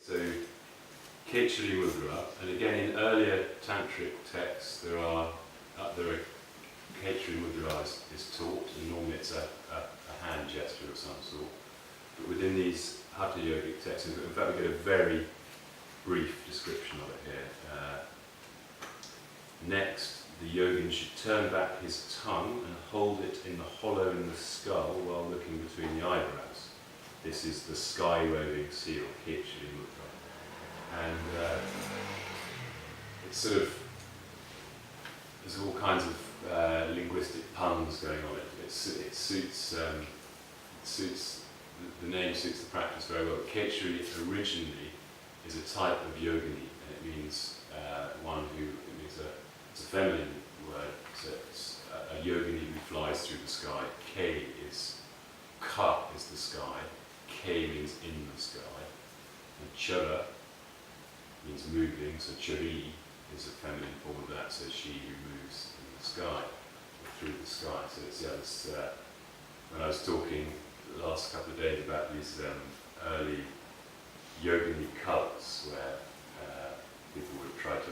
So, Kechari Mudra, and again in earlier tantric texts there are Kechari Mudra is taught, and normally it's a hand gesture of some sort. But within these Hatha Yogic texts, in fact we get a very brief description of it here. Next, the yogin should turn back his tongue and hold it in the hollow in the skull while looking between the eyebrows. This is the sky roving seal, Kechari Mudra. And it's sort of, there's all kinds of linguistic puns going on. It suits, the name suits the practice very well. Kechari originally is a type of yogini, and it means one who, it means it's a feminine word, so it's a yogini who flies through the sky. Ka is the sky, Ke means in the sky, and Chara means moving, so Cary is a feminine form of that, so she who moves in the sky, or through the sky. So it's, when I was talking the last couple of days about these early yogini cults, where people would try to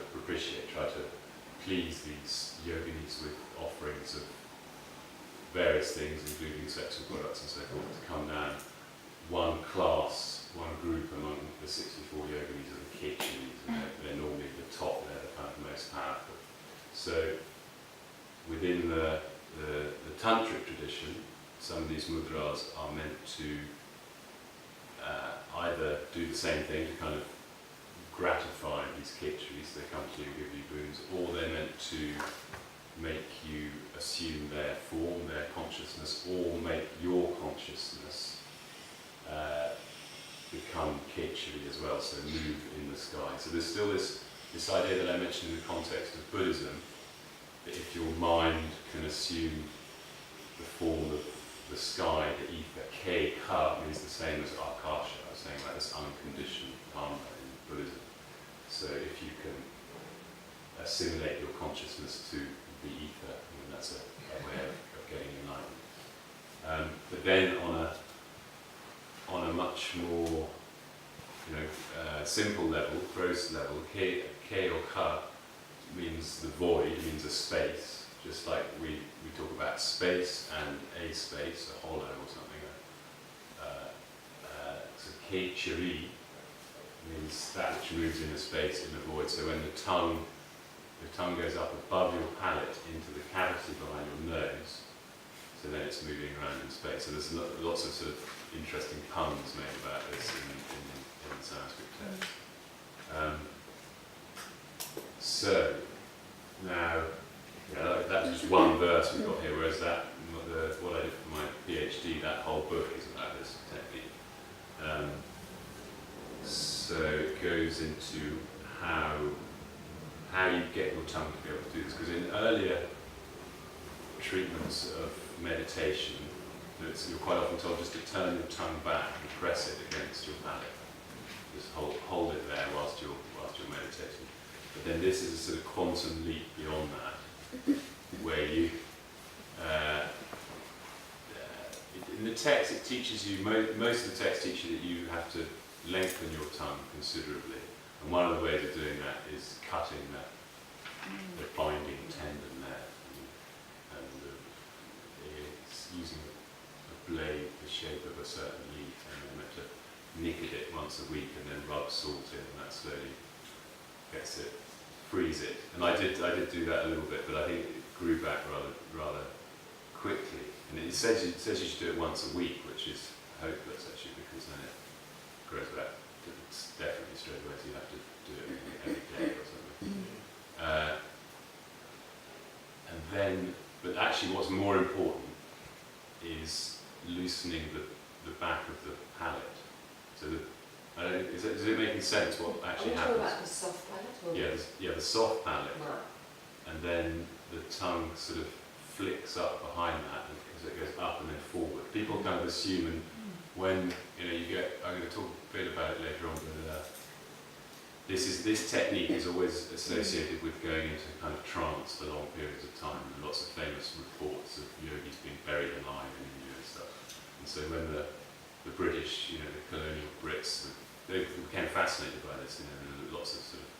please these yoginis with offerings of various things, including sexual products and so forth, to come down. One class, one group among the 64 yoginis are the Kecharis, and they're normally the top, they're the kind of most powerful. So within the tantric tradition, some of these mudras are meant to either do the same thing to kind of gratify these Kecharis, they come to you and give you boons, or they're meant to make you assume their form, their consciousness, or make your consciousness become Kechari as well, so move in the sky. So there's still this idea that I mentioned in the context of Buddhism, that if your mind can assume the form of the sky, the ether, Ke, Ka means the same as Akasha. I was saying about this unconditioned Dharma in Buddhism. So if you can assimilate your consciousness to the ether, that's a way of getting enlightened. But then on a much more simple level, gross level, Ke or Ka means the void, means a space, just like we talk about space and a space, a hollow or something. So Kechari means that which moves in a space, in a void. So when the tongue goes up above your palate into the cavity behind your nose, so then it's moving around in space. So there's lots of sort of interesting puns made about this in Sanskrit text. So now, that's just one verse we've got here, whereas what I did for my PhD, that whole book is about this technique. So it goes into how you get your tongue to be able to do this, because in earlier treatments of meditation, you're quite often told just to turn your tongue back and press it against your palate. Just hold it there whilst you're meditating. But then this is a sort of quantum leap beyond that, where you, in the text it teaches you, most of the text teaches you that you have to lengthen your tongue considerably. And one of the ways of doing that is cutting the binding tendon there. And it's using a blade the shape of a certain leaf, and then meant to knicket it once a week and then rub salt in, and that slowly gets it, frees it. And I did do that a little bit, but I think it grew back rather quickly. And it says you should do it once a week, which is hopeless actually, because then it grows back. It's definitely straight away, so you have to do it every day or something. And then, but actually what's more important is loosening the back of the palate. So does it make sense what actually happens? Are you talking about the soft palate? Yeah, the soft palate. Right. And then the tongue sort of flicks up behind that because it goes up and then forward. People kind of assume, and when you get, I'm going to talk a bit about it later on, but this technique is always associated with going into kind of trance for long periods of time. And lots of famous reports of yogis being buried alive in India and stuff. And so when the British, the colonial Brits they became fascinated by this. There were lots of sort of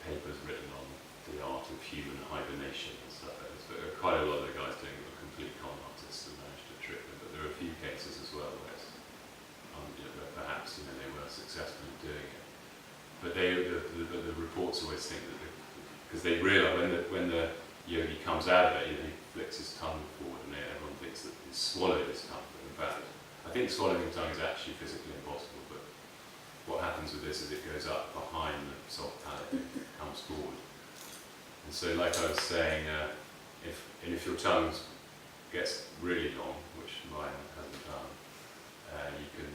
papers written on the art of human hibernation and stuff like this. But there were quite a lot of the guys doing it were complete con artists and managed to trick them. But there were a few cases as well where, where perhaps they were successful in doing it. But the reports always think that because they realise when the yogi comes out of it, he flicks his tongue forward, and everyone thinks that he's swallowed his tongue. But in fact, I think swallowing the tongue is actually physically impossible. But what happens with this is it goes up behind the soft palate and comes forward. And so, like I was saying, if your tongue gets really long, which mine hasn't done, you can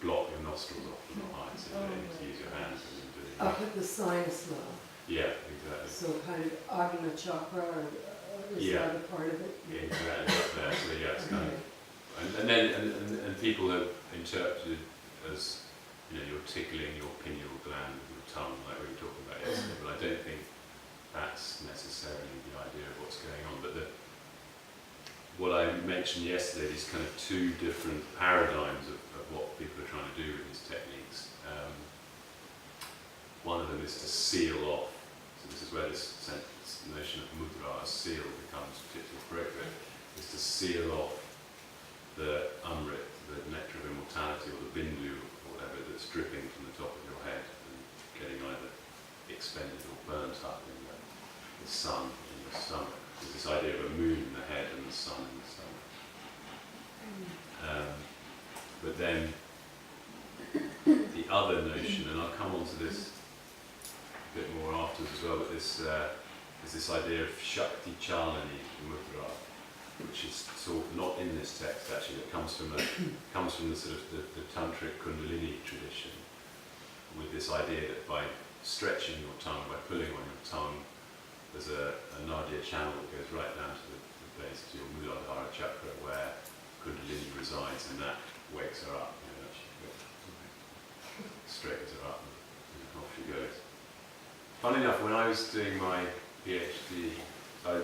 block your nostrils off from behind, so you don't need to use your hands when you're doing it. Up at the sinus level. Yeah, exactly. So kind of Agna chakra, or is that a part of it? Yeah, exactly, up there. So yeah, it's kind of, and people have interpreted as you're tickling your pineal gland with your tongue, like we were talking about yesterday. But I don't think that's necessarily the idea of what's going on. But what I mentioned yesterday, these kind of two different paradigms of what people are trying to do with these techniques. One of them is to seal off. So this is where this notion of mudra, a seal, becomes particularly appropriate. Is to seal off the amrit, the nectar of immortality, or the bindu, or whatever, that's dripping from the top of your head and getting either expended or burnt up in the sun in your stomach. There's this idea of a moon in the head and the sun in the stomach. But then the other notion, and I'll come on to this a bit more afterwards as well, but is this idea of Shakti Chalani Mudra, which is sort of not in this text actually, it comes from the sort of the tantric Kundalini tradition, with this idea that by stretching your tongue, by pulling on your tongue, there's a Nadia channel that goes right down to the base to your Muladhara chakra where Kundalini resides, and that wakes her up, straightens her up, and off she goes. Funnily enough, when I was doing my PhD, I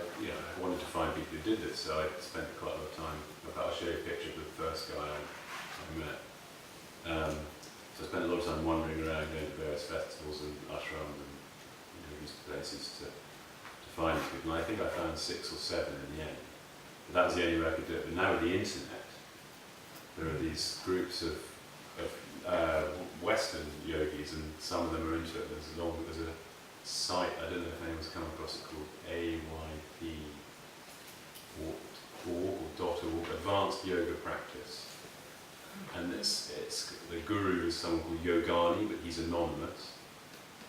wanted to find people who did this, so I spent quite a lot of time. I'll show you a picture of the first guy I met. So I spent a lot of time wandering around, going to various festivals and ashrams and these places to find people. And I think I found 6 or 7 in the end. But that was the only way I could do it. But now with the internet, there are these groups of Western yogis, and some of them are into it. There's a site, I don't know if anyone's come across it, called AYP.org, Advanced Yoga Practice. And it's the guru is someone called Yogani, but he's anonymous,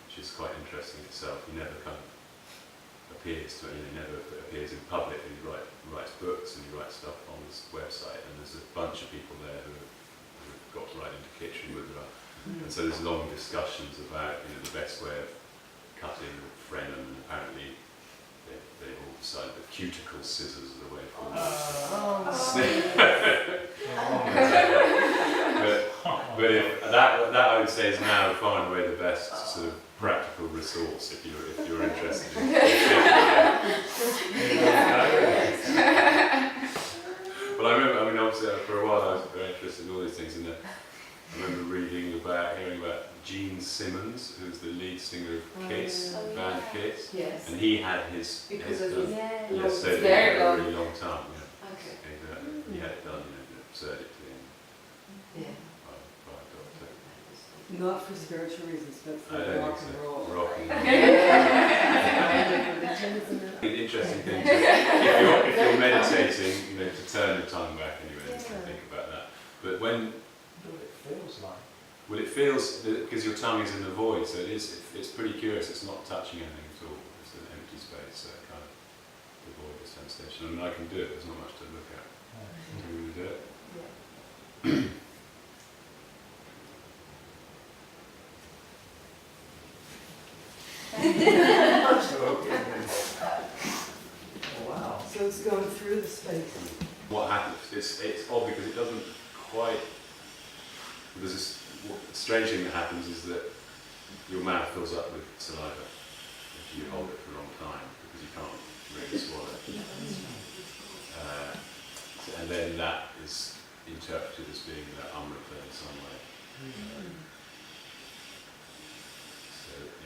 which is quite interesting itself. He never kind of appears to, he never appears in public. He writes books and he writes stuff on this website, and there's a bunch of people there who have got right into Kechari Mudra. And so there's long discussions about the best way of cutting frenum, and apparently they've all decided that cuticle scissors are the way forward. But that I would say is now far and away the best sort of practical resource if you're interested in Well, I remember, obviously for a while I was very interested in all these things, and I remember hearing about Gene Simmons, who's the lead singer of Kiss, band Kiss, yes. And he had his done. Yes, so very a long. really long time. Okay. He had it done, absurdity Yeah. by a doctor. Not for spiritual reasons, but for I don't rock think and so. roll. Rock and roll. Religion, The interesting thing if you're meditating, to turn the tongue back anyway, and think about that. But when What it feels like. well, it feels because your tongue is in the void, so it's pretty curious. It's not touching anything at all. It's an empty space, so it kind of the void of sensation. I can do it. There's not much to look at. Can we do it? Oh, wow. So it's going through the space. What happens? It's odd because it doesn't quite. There's this strange thing that happens is that your mouth fills up with saliva if you hold it for a long time because you can't really swallow it. And then that is interpreted as being the amrita in some way. So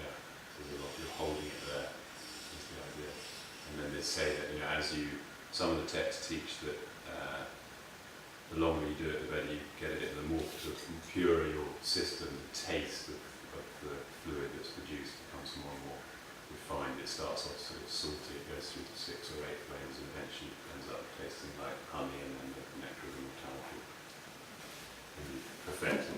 yeah, so there's a lot, you're holding it there, is the idea. And then they say that, you know, as you, some of the texts teach that the longer you do it, the better you get it, the more sort of purer your system, the taste of the fluid that's produced becomes more and more refined. It starts off sort of salty, it goes through to 6 or 8 flavors, and eventually ends up tasting like honey and then the nectar of immortality. And you perfect it